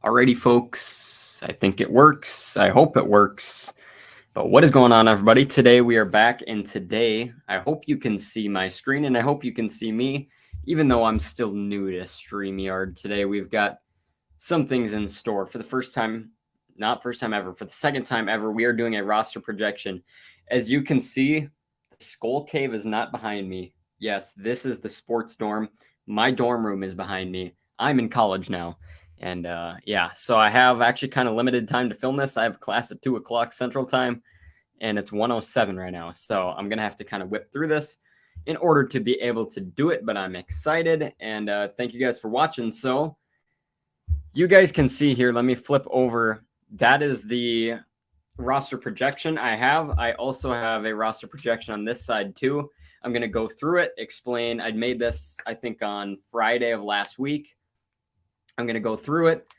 Alrighty, folks. I think it works. I hope it works. But what is going on, everybody? Today we are back, and today I hope you can see my screen, and I hope you can see me, even though I'm still new to StreamYard. Today we've got some things in store. For the first time, not first time ever, for the second time ever, we are doing a roster projection. As you can see, the SKOL Cave is not behind me. Yes, this is the sports dorm. My dorm room is behind me. I'm in college now. And yeah, so I have actually kind of limited time to film this. I have class at 2 o'clock Central Time, and it's 1:07 right now. So I'm going to have to kind of whip through this in order to be able to do it, but I'm excited, and thank you guys for watching. So you guys can see here, let me flip over. That is the roster projection I have. I also have a roster projection on this side too. I'm going to go through it, explain. I'd made this, I think, on Friday of last week. I'm going to go through it.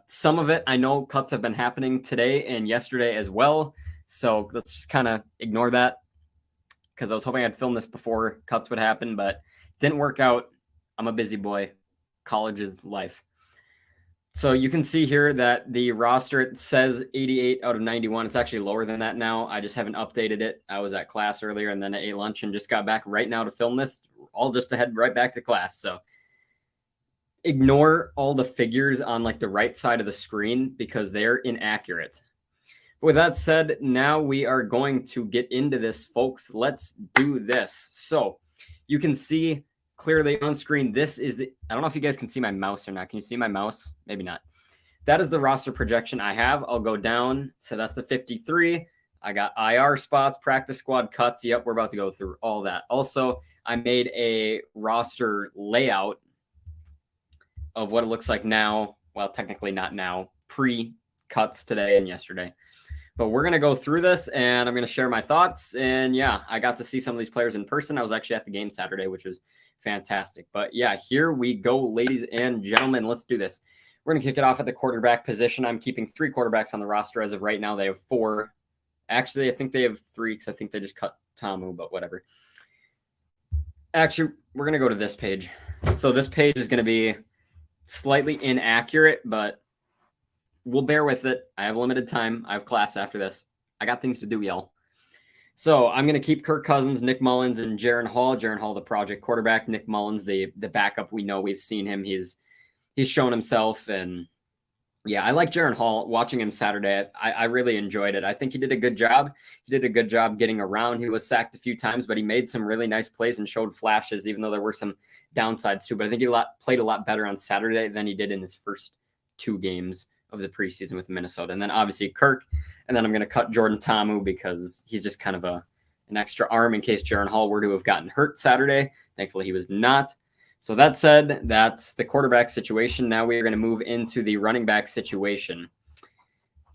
Some of it, I know cuts have been happening today and yesterday as well. So let's just kind of ignore that, because I was hoping I'd film this before cuts would happen, but didn't work out. I'm a busy boy. College is life. So you can see here that the roster, it says 88 out of 91. It's actually lower than that now. I just haven't updated it. I was at class earlier, and then I ate lunch and just got back right now to film this, all just to head right back to class. So ignore all the figures on like the right side of the screen because they're inaccurate. With that said, now we are going to get into this, folks. Let's do this. So you can see clearly on screen, this is the, I don't know if you guys can see my mouse or not. Can you see my mouse? Maybe not. That is the roster projection I have. I'll go down. So that's the 53. I got IR spots, practice squad cuts. Yep, we're about to go through all that. Also, I made a roster layout of what it looks like now. Well, technically not now, pre-cuts today and yesterday. But we're going to go through this, and I'm going to share my thoughts. And yeah, I got to see some of these players in person. I was actually at the game Saturday, which was fantastic. But yeah, here we go, ladies and gentlemen. Let's do this. We're going to kick it off at the quarterback position. I'm keeping 3 quarterbacks on the roster as of right now. They have 4. Actually, I think they have 3 because I think they just cut Tamu, but whatever. Actually, we're going to go to this page. So this page is going to be slightly inaccurate, but we'll bear with it. I have limited time. I have class after this. I got things to do, y'all. So I'm going to keep Kirk Cousins, Nick Mullins, and Jaren Hall. Jaren Hall, the project quarterback. Nick Mullins, the backup. We know, we've seen him. He's shown himself. And yeah, I like Jaren Hall. Watching him Saturday, I really enjoyed it. I think he did a good job. He did a good job getting around. He was sacked a few times, but he made some really nice plays and showed flashes, even though there were some downsides too. But I think he played a lot better on Saturday than he did in his first 2 games of the preseason with Minnesota. And then obviously Kirk, and then I'm going to cut Jordan Tamu because he's just kind of an extra arm in case Jaren Hall were to have gotten hurt Saturday. Thankfully he was not. So that said, that's the quarterback situation. Now we are going to move into the running back situation.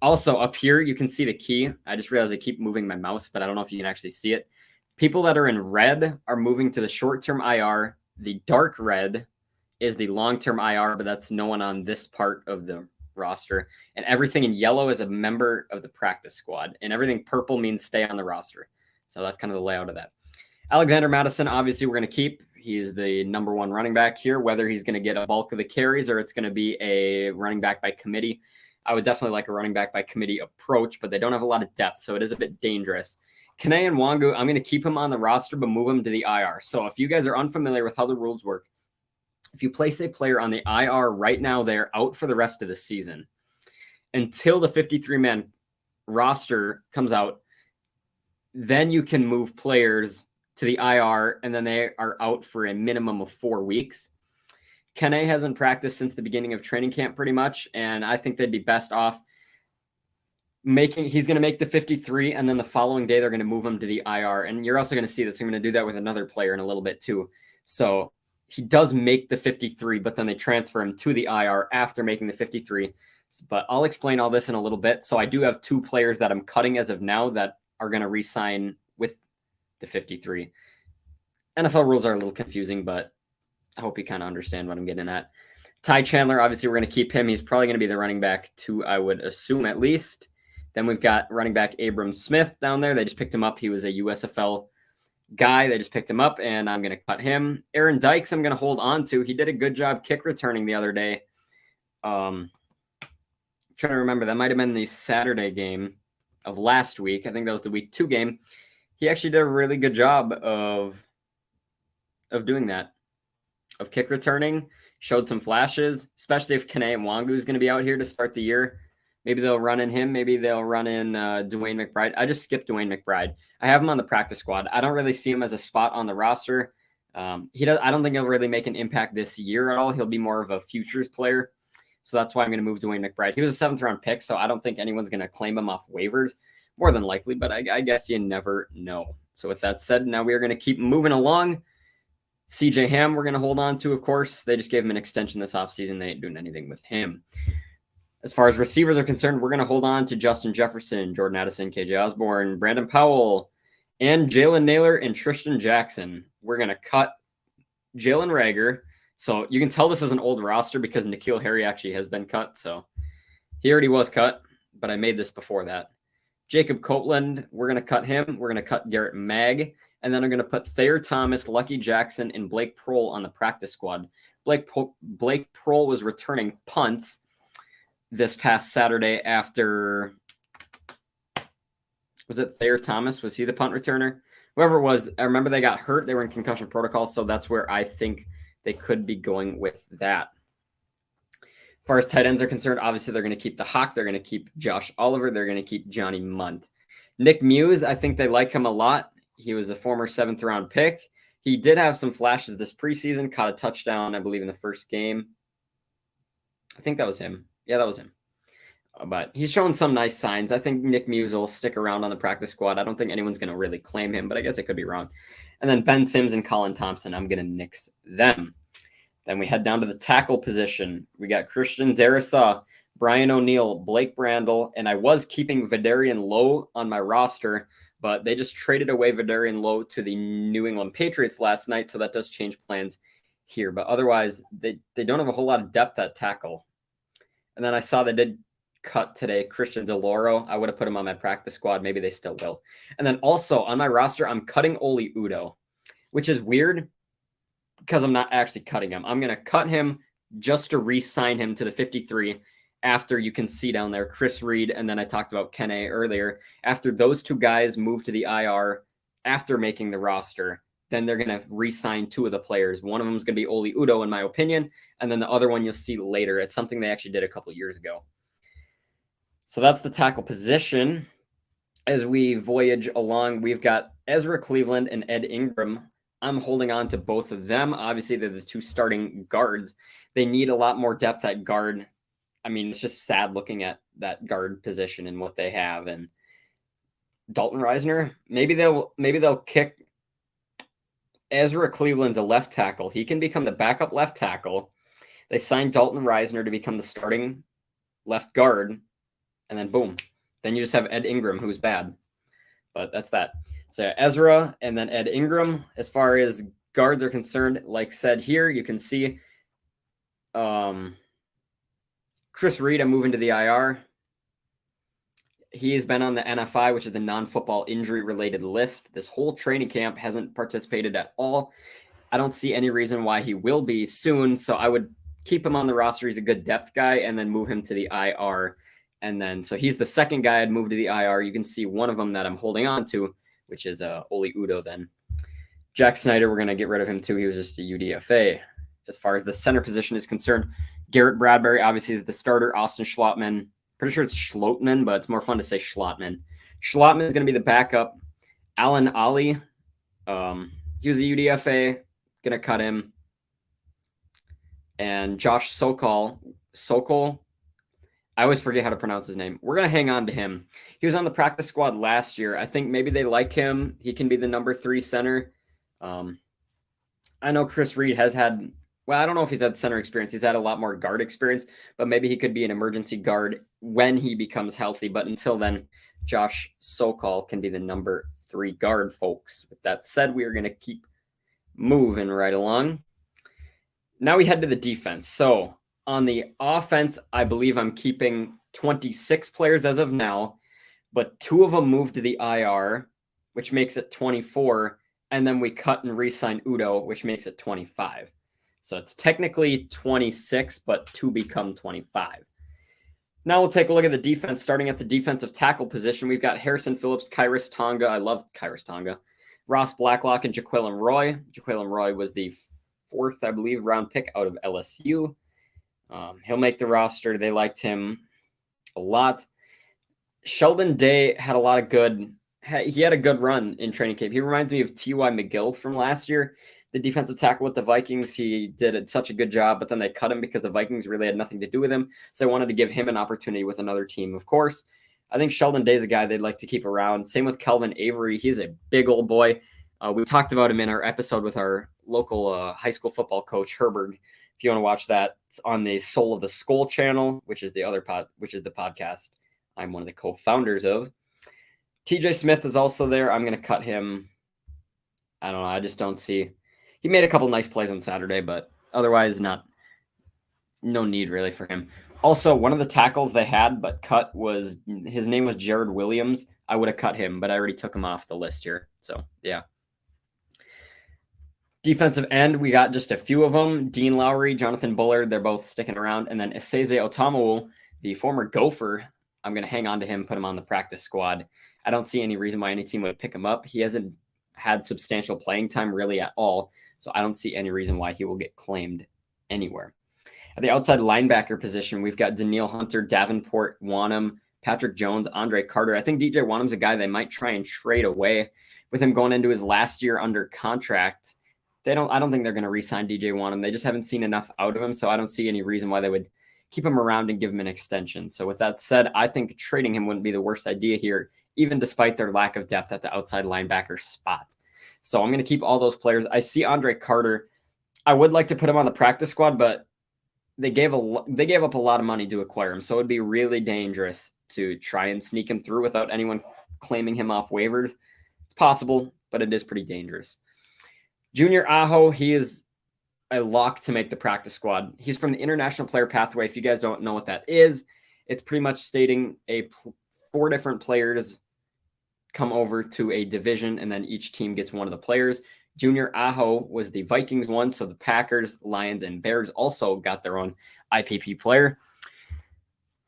Also up here, you can see the key. I just realized I keep moving my mouse, but I don't know if you can actually see it. People that are in red are moving to the short-term IR. The dark red is the long-term IR, but that's no one on this part of the roster. And everything in yellow is a member of the practice squad. And everything purple means stay on the roster. So that's kind of the layout of that. Alexander Madison, obviously we're going to keep. He's the #1 running back here. Whether he's going to get a bulk of the carries or it's going to be a running back by committee, I would definitely like a running back by committee approach, but they don't have a lot of depth, so it is a bit dangerous. Kane and Wangu, I'm going to keep him on the roster, but move him to the IR. So if you guys are unfamiliar with how the rules work, if you place a player on the IR right now, they're out for the rest of the season until the 53-man roster comes out. Then you can move players to the IR, and then they are out for a minimum of 4 weeks. Kane hasn't practiced since the beginning of training camp pretty much, and I think they'd be best off he's going to make the 53, and then the following day they're going to move him to the IR. And you're also going to see this. I'm going to do that with another player in a little bit too. So he does make the 53, but then they transfer him to the IR after making the 53. But I'll explain all this in a little bit. So I do have 2 players that I'm cutting as of now that are going to re-sign with the 53. NFL rules are a little confusing, but I hope you kind of understand what I'm getting at. Ty Chandler, obviously we're going to keep him. He's probably going to be the running back 2, I would assume at least. Then we've got running back Abram Smith down there. They just picked him up. He was a USFL guy. They just picked him up, and I'm going to cut him. Aaron Dykes I'm going to hold on to. He did a good job kick returning the other day. trying to remember. That might have been the Saturday game of last week. I think that was the week 2 game. He actually did a really good job of doing that, of kick returning. Showed some flashes, especially if Kene Nwangu is going to be out here to start the year. Maybe they'll run in him. Maybe they'll run in Dwayne McBride. I just skipped Dwayne McBride. I have him on the practice squad. I don't really see him as a spot on the roster. I don't think he'll really make an impact this year at all. He'll be more of a futures player. So that's why I'm going to move Dwayne McBride. He was a 7th round pick, so I don't think anyone's going to claim him off waivers. More than likely, but I guess you never know. So with that said, now we are going to keep moving along. CJ Ham, we're going to hold on to, of course. They just gave him an extension this offseason. They ain't doing anything with him. As far as receivers are concerned, we're going to hold on to Justin Jefferson, Jordan Addison, KJ Osborne, Brandon Powell, and Jalen Naylor and Tristan Jackson. We're going to cut Jalen Reagor. So you can tell this is an old roster because N'Keal Harry actually has been cut. So he already was cut, but I made this before that. Jacob Copeland, we're going to cut him. We're going to cut Garrett Magg. And then I'm going to put Thayer Thomas, Lucky Jackson, and Blake Prohl on the practice squad. Blake Prohl was returning punts this past Saturday after, was it Thayer Thomas? Was he the punt returner? Whoever it was, I remember they got hurt. They were in concussion protocol, so that's where I think they could be going with that. As far as tight ends are concerned, obviously they're going to keep the Hawk. They're going to keep Josh Oliver. They're going to keep Johnny Munt. Nick Muse, I think they like him a lot. He was a former 7th round pick. He did have some flashes this preseason, caught a touchdown, I believe, in the first game. I think that was him. Yeah, that was him. But he's shown some nice signs. I think Nick Muse will stick around on the practice squad. I don't think anyone's going to really claim him, but I guess I could be wrong. And then Ben Sims and Colin Thompson, I'm going to nix them. Then we head down to the tackle position. We got Christian Darrisaw, Brian O'Neill, Blake Brandel, and I was keeping Vidarian Lowe on my roster, but they just traded away Vidarian Lowe to the New England Patriots last night, so that does change plans here. But otherwise, they don't have a whole lot of depth at tackle. And then I saw they did cut today Christian DeLauro. I would have put him on my practice squad. Maybe they still will. And then also on my roster, I'm cutting Oli Udoh, which is weird because I'm not actually cutting him. I'm going to cut him just to re-sign him to the 53 after you can see down there Chris Reed, and then I talked about Kene earlier. After those 2 guys move to the IR after making the roster, then they're going to re-sign 2 of the players. One of them is going to be Oli Udoh, in my opinion, and then the other one you'll see later. It's something they actually did a couple years ago. So that's the tackle position. As we voyage along, we've got Ezra Cleveland and Ed Ingram. I'm holding on to both of them. Obviously, they're the 2 starting guards. They need a lot more depth at guard. I mean, it's just sad looking at that guard position and what they have. And Dalton Reisner, maybe they'll kick Ezra Cleveland to left tackle. He can become the backup left tackle. They signed Dalton Reisner to become the starting left guard, and then boom, then you just have Ed Ingram, who's bad. But that's that. So Ezra and then Ed Ingram. As far as guards are concerned, like said here, you can see Chris Reed, I'm moving to the IR. He has been on the NFI, which is the non-football injury-related list. This whole training camp hasn't participated at all. I don't see any reason why he will be soon, so I would keep him on the roster. He's a good depth guy, and then move him to the IR. And then, so he's the second guy I'd move to the IR. You can see one of them that I'm holding on to, which is Oli Udoh then. Jack Snyder, we're going to get rid of him too. He was just a UDFA. As far as the center position is concerned, Garrett Bradbury obviously is the starter. Austin Schlottman, pretty sure it's Schlotman, but it's more fun to say Schlottman. Schlottman is going to be the backup. Alan Ali, he was a UDFA, going to cut him. And Josh Sokol, I always forget how to pronounce his name. We're going to hang on to him. He was on the practice squad last year. I think maybe they like him. He can be the number 3 center. I know Chris Reed has had, well, I don't know if he's had center experience. He's had a lot more guard experience, but maybe he could be an emergency guard when he becomes healthy. But until then, Josh Sokol can be the number 3 guard, folks. With that said, we are going to keep moving right along. Now we head to the defense. So on the offense, I believe I'm keeping 26 players as of now, but 2 of them moved to the IR, which makes it 24. And then we cut and re-sign Udoh, which makes it 25. So it's technically 26, but 2 become 25. Now we'll take a look at the defense. Starting at the defensive tackle position, we've got Harrison Phillips, Kyrus Tonga. I love Kyrus Tonga. Ross Blacklock and Jaquelin Roy. Jaquelin Roy was the 4th, I believe, round pick out of LSU. He'll make the roster. They liked him a lot. Sheldon Day had a lot of good. He had a good run in training camp. He reminds me of T.Y. McGill from last year, the defensive tackle with the Vikings. He did such a good job, but then they cut him because the Vikings really had nothing to do with him. So I wanted to give him an opportunity with another team, of course. I think Sheldon Day is a guy they'd like to keep around. Same with Kelvin Avery. He's a big old boy. We talked about him in our episode with our local high school football coach, Herberg. If you want to watch that, it's on the Soul of the SKOL channel, which is the podcast I'm one of the co-founders of. TJ Smith is also there. I'm going to cut him. I don't know. I just don't see. He made a couple nice plays on Saturday, but otherwise no need really for him. Also, one of the tackles they had but cut his name was Jared Williams. I would have cut him, but I already took him off the list here. So, yeah. Defensive end, we got just a few of them. Dean Lowry, Jonathan Bullard, they're both sticking around. And then Eseze Otomo, the former Gopher, I'm going to hang on to him, put him on the practice squad. I don't see any reason why any team would pick him up. He hasn't had substantial playing time really at all, so I don't see any reason why he will get claimed anywhere. At the outside linebacker position, we've got Daniil Hunter, Davenport, Wanham, Patrick Jones, Andre Carter. I think DJ Wanham's a guy they might try and trade away with him going into his last year under contract. I don't think they're going to re-sign DJ Wanham. They just haven't seen enough out of him, so I don't see any reason why they would keep him around and give him an extension. So with that said, I think trading him wouldn't be the worst idea here, even despite their lack of depth at the outside linebacker spot. So I'm going to keep all those players. I see Andre Carter. I would like to put him on the practice squad, but they gave up a lot of money to acquire him. So it'd be really dangerous to try and sneak him through without anyone claiming him off waivers. It's possible, but it is pretty dangerous. Junior Aho, he is a lock to make the practice squad. He's from the International Player Pathway. If you guys don't know what that is, it's pretty much stating 4 different players come over to a division, and then each team gets one of the players. Junior Aho was the Vikings one, so the Packers, Lions, and Bears also got their own IPP player.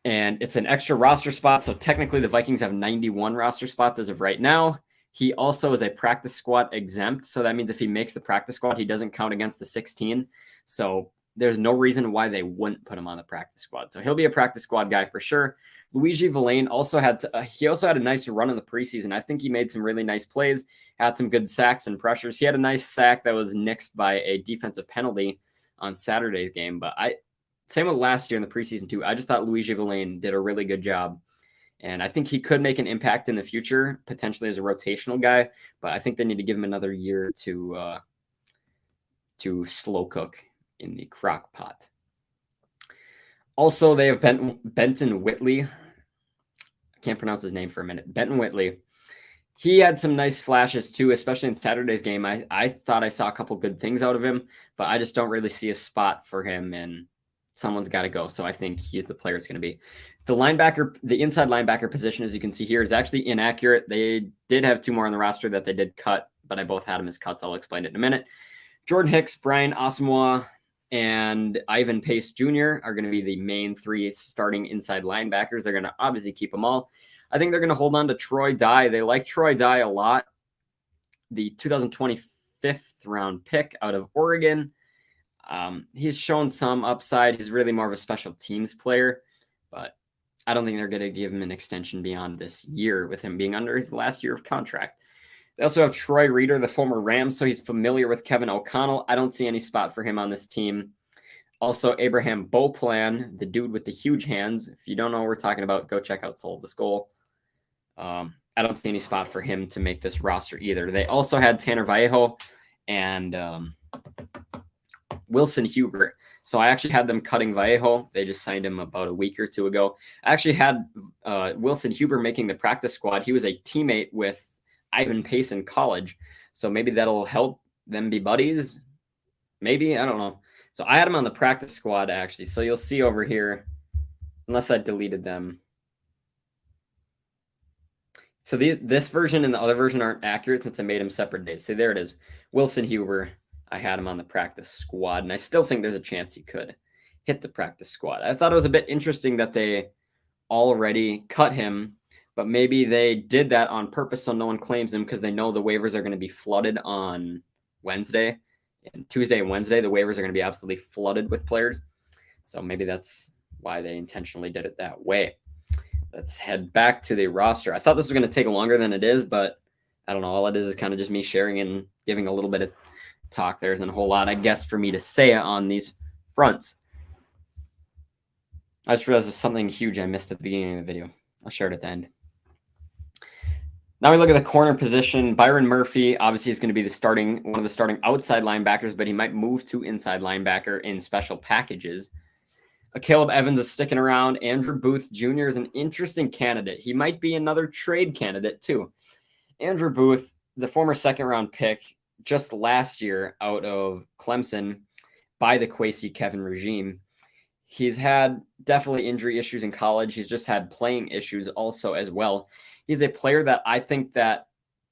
And it's an extra roster spot, so technically the Vikings have 91 roster spots as of right now. He also is a practice squad exempt, so that means if he makes the practice squad, he doesn't count against the 16. So there's no reason why they wouldn't put him on the practice squad. So he'll be a practice squad guy for sure. Luigi Villain also had a nice run in the preseason. I think he made some really nice plays, had some good sacks and pressures. He had a nice sack that was nixed by a defensive penalty on Saturday's game. But same with last year in the preseason too. I just thought Luigi Villain did a really good job. And I think he could make an impact in the future, potentially as a rotational guy. But I think they need to give him another year to slow cook in the crock pot. Also, they have Benton Whitley. I can't pronounce his name for a minute. Benton Whitley. He had some nice flashes too, especially in Saturday's game. I thought I saw a couple good things out of him, but I just don't really see a spot for him, and someone's got to go. So I think he's the player it's going to be. The inside linebacker position, as you can see here, is actually inaccurate. They did have 2 more on the roster that they did cut, but I both had them as cuts. I'll explain it in a minute. Jordan Hicks, Brian Asamoah, and Ivan Pace Jr. are going to be the main 3 starting inside linebackers. They're going to obviously keep them all. I think they're going to hold on to Troy Dye. They like Troy Dye a lot. The 2025th round pick out of Oregon. He's shown some upside. He's really more of a special teams player, but I don't think they're going to give him an extension beyond this year with him being under his last year of contract. They also have Troy Reeder, the former Rams, so he's familiar with Kevin O'Connell. I don't see any spot for him on this team. Also, Abraham Beauplan, the dude with the huge hands. If you don't know what we're talking about, go check out Soul of the SKOL. I don't see any spot for him to make this roster either. They also had Tanner Vallejo and Wilson Huber. So I actually had them cutting Vallejo. They just signed him about a week or 2 ago. I actually had Wilson Huber making the practice squad. He was a teammate with Ivan Pace in college. So maybe that'll help them be buddies. Maybe, I don't know. So I had him on the practice squad, actually. So you'll see over here, unless I deleted them. So this version and the other version aren't accurate since I made them separate days. See, there it is. Wilson Huber. I had him on the practice squad, and I still think there's a chance he could hit the practice squad. I thought it was a bit interesting that they already cut him, but maybe they did that on purpose so no one claims him because they know the waivers are going to be flooded on Wednesday. And Tuesday and Wednesday, the waivers are going to be absolutely flooded with players. So maybe that's why they intentionally did it that way. Let's head back to the roster. I thought this was going to take longer than it is, but I don't know. All it is kind of just me sharing and giving a little bit of talk. There isn't a whole lot, I guess, for me to say on these fronts. I just realized there's something huge I missed at the beginning of the video. I'll share it at the end. Now we look at the corner position. Byron Murphy, obviously, is going to be one of the starting outside linebackers, but he might move to inside linebacker in special packages. Caleb Evans is sticking around. Andrew Booth Jr. is an interesting candidate. He might be another trade candidate, too. Andrew Booth, the former second-round pick just last year out of Clemson by the Kwesi Kevin regime. He's had definitely injury issues in college. He's just had playing issues also as well. He's a player that I think that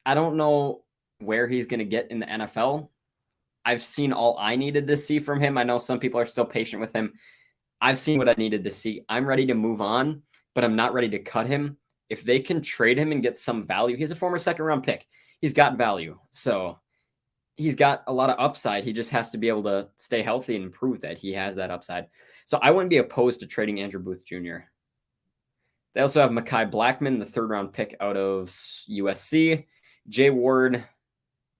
I don't know where he's going to get in the NFL. I've seen all I needed to see from him. I know some people are still patient with him. I've seen what I needed to see. I'm ready to move on, but I'm not ready to cut him. If they can trade him and get some value, he's a former second-round pick. He's got value. So he's got a lot of upside. He just has to be able to stay healthy and prove that he has that upside. So I wouldn't be opposed to trading Andrew Booth Jr. They also have Mekhi Blackman, the third-round pick out of USC. Jay Ward,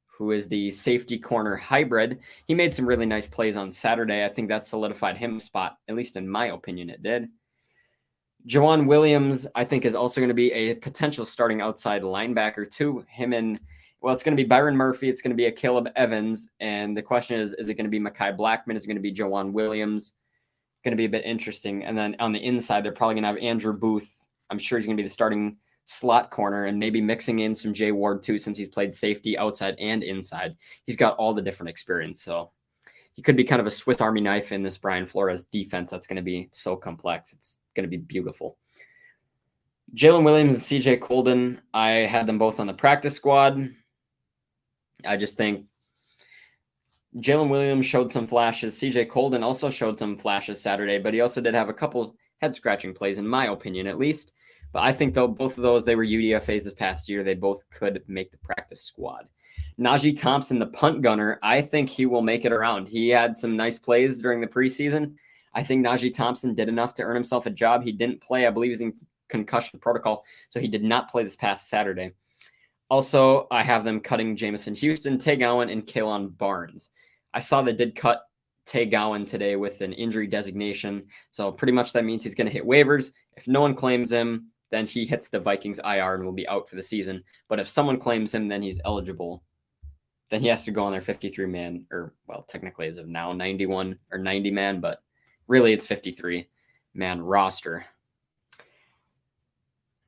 who is the safety corner hybrid. He made some really nice plays on Saturday. I think that solidified him a spot, at least in my opinion, it did. Jawan Williams, I think, is also going to be a potential starting outside linebacker too. It's going to be Byron Murphy. It's going to be a Caleb Evans. And the question is it going to be Mekhi Blackman? Is it going to be Jawan Williams? Going to be a bit interesting. And then on the inside, they're probably going to have Andrew Booth. I'm sure he's going to be the starting slot corner and maybe mixing in some Jay Ward too, since he's played safety outside and inside. He's got all the different experience. So he could be kind of a Swiss Army knife in this Brian Flores defense. That's going to be so complex. It's going to be beautiful. Jalen Williams and CJ Colden, I had them both on the practice squad. I just think Jalen Williams showed some flashes. CJ Colden also showed some flashes Saturday, but he also did have a couple head-scratching plays, in my opinion, at least. But I think, though, both of those, they were UDFAs this past year. They both could make the practice squad. Najee Thompson, the punt gunner, I think he will make it around. He had some nice plays during the preseason. I think Najee Thompson did enough to earn himself a job. He didn't play. I believe he's in concussion protocol, so he did not play this past Saturday. Also, I have them cutting Jamison Houston, Tay Gowan, and Kalen Barnes. I saw they did cut Tay Gowan today with an injury designation, so pretty much that means he's going to hit waivers. If no one claims him, then he hits the Vikings IR and will be out for the season. But if someone claims him, then he's eligible. Then he has to go on their 53-man, or, well, technically as of now, 91 or 90-man, but really it's 53-man roster.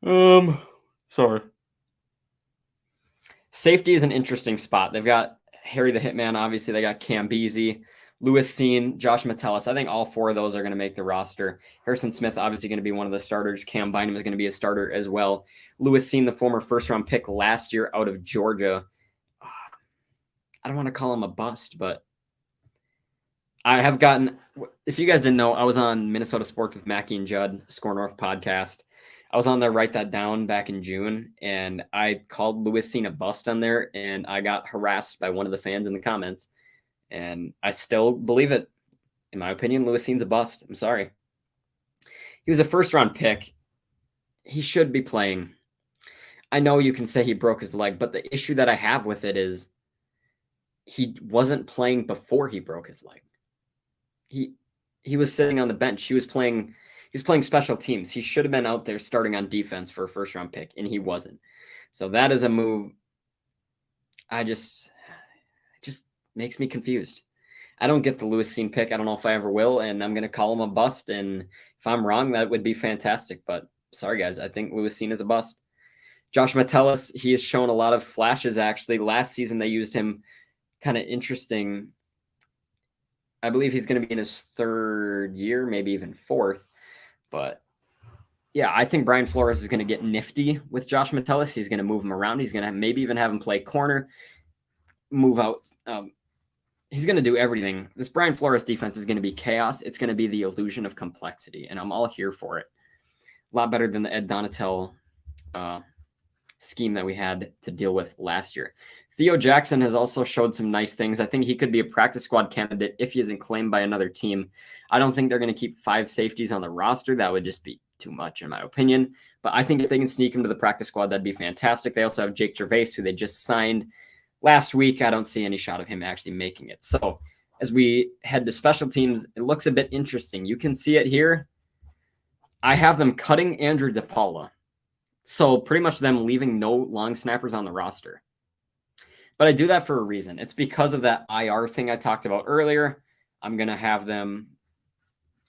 Sorry. Safety is an interesting spot. They've got Harry the Hitman, obviously. They got Cam Beasley, Lewis Seen, Josh Metellus. I think all four of those are going to make the roster. Harrison Smith, obviously, going to be one of the starters. Cam Bynum is going to be a starter as well. Lewis Seen, the former first-round pick last year out of Georgia. I don't want to call him a bust, but I have gotten, if you guys didn't know, I was on Minnesota Sports with Mackie and Judd, Score North podcast. I was on there, Write That Down, back in June, and I called Lewis Seen a bust on there, and I got harassed by one of the fans in the comments, and I still believe it. In my opinion, Lewis Seen's a bust. I'm sorry. He was a first-round pick. He should be playing. I know you can say he broke his leg, but the issue that I have with it is he wasn't playing before he broke his leg. He was sitting on the bench. He was playing special teams. He should have been out there starting on defense for a first-round pick, and he wasn't. So that is a move. It just makes me confused. I don't get the Lewis Seen pick. I don't know if I ever will, and I'm going to call him a bust. And if I'm wrong, that would be fantastic. But sorry, guys, I think Lewis Seen is a bust. Josh Metellus, he has shown a lot of flashes, actually. Last season, they used him kind of interesting. I believe he's going to be in his third year, maybe even fourth. But yeah, I think Brian Flores is going to get nifty with Josh Metellus. He's going to move him around. He's going to maybe even have him play corner, move out. He's going to do everything. This Brian Flores defense is going to be chaos. It's going to be the illusion of complexity, and I'm all here for it. A lot better than the Ed Donatel scheme that we had to deal with last year. Theo Jackson has also showed some nice things. I think he could be a practice squad candidate if he isn't claimed by another team. I don't think they're going to keep 5 safeties on the roster. That would just be too much, in my opinion. But I think if they can sneak him to the practice squad, that'd be fantastic. They also have Jake Gervais, who they just signed last week. I don't see any shot of him actually making it. So as we head to special teams, it looks a bit interesting. You can see it here. I have them cutting Andrew DePaula. So pretty much them leaving no long snappers on the roster. But I do that for a reason. It's because of that IR thing I talked about earlier. I'm going to have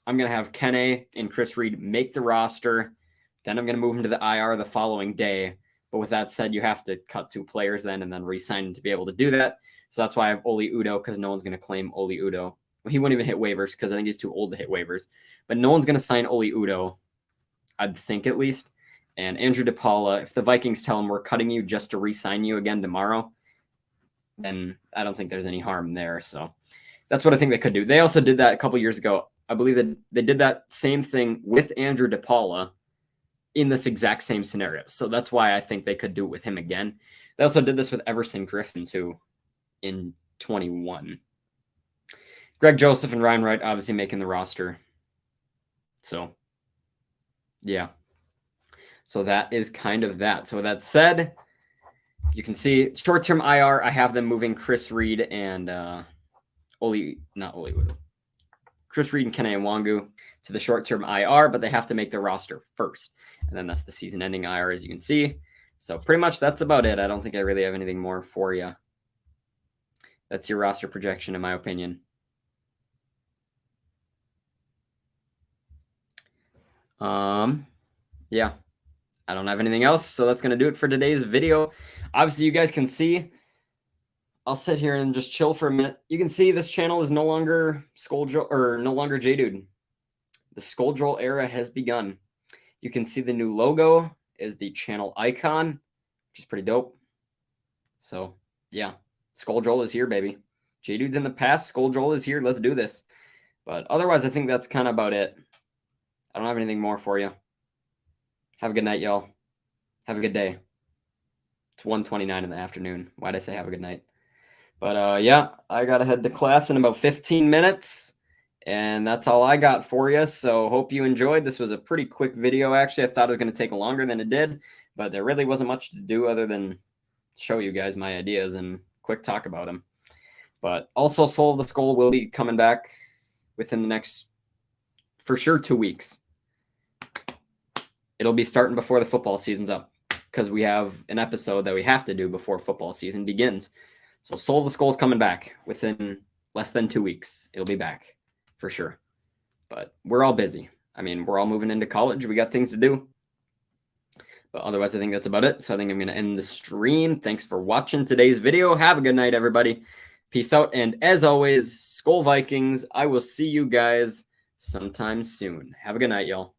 Kene and Chris Reed make the roster. Then I'm going to move them to the IR the following day. But with that said, you have to cut 2 players then and then re-sign to be able to do that. So that's why I have Oli Udoh, because no one's going to claim Oli Udoh. Well, he wouldn't even hit waivers because I think he's too old to hit waivers. But no one's going to sign Oli Udoh, I'd think at least. And Andrew DePaula, if the Vikings tell him we're cutting you just to re-sign you again tomorrow, then I don't think there's any harm there. So that's what I think they could do. They also did that a couple years ago. I believe that they did that same thing with Andrew DePaula in this exact same scenario. So that's why I think they could do it with him again. They also did this with Everson Griffin too in 21. Greg Joseph and Ryan Wright obviously making the roster. So yeah. So that is kind of that. So with that said, you can see short-term IR, I have them moving Chris Reed and Chris Reed and Kene Nwangu to the short-term IR, but they have to make the roster first. And then that's the season-ending IR, as you can see. So pretty much that's about it. I don't think I really have anything more for you. That's your roster projection, in my opinion. Yeah. I don't have anything else, so that's going to do it for today's video. Obviously, you guys can see, I'll sit here and just chill for a minute. You can see this channel is no longer SKOL or no longer J-Dude. The SKOL era has begun. You can see the new logo is the channel icon, which is pretty dope. So, yeah, SKOL is here, baby. J-Dude's in the past, SKOL is here. Let's do this. But otherwise, I think that's kind of about it. I don't have anything more for you. Have a good night, y'all. Have a good day. It's 1:29 in the afternoon. Why'd I say have a good night? But yeah, I got to head to class in about 15 minutes. And that's all I got for you. So hope you enjoyed. This was a pretty quick video, actually. I thought it was going to take longer than it did. But there really wasn't much to do other than show you guys my ideas and quick talk about them. But also, Soul of the SKOL will be coming back within the next, for sure, 2 weeks. It'll be starting before the football season's up because we have an episode that we have to do before football season begins. So Soul of the SKOL is coming back within less than 2 weeks. It'll be back for sure. But we're all busy. I mean, we're all moving into college. We got things to do. But otherwise, I think that's about it. So I think I'm going to end the stream. Thanks for watching today's video. Have a good night, everybody. Peace out. And as always, SKOL Vikings. I will see you guys sometime soon. Have a good night, y'all.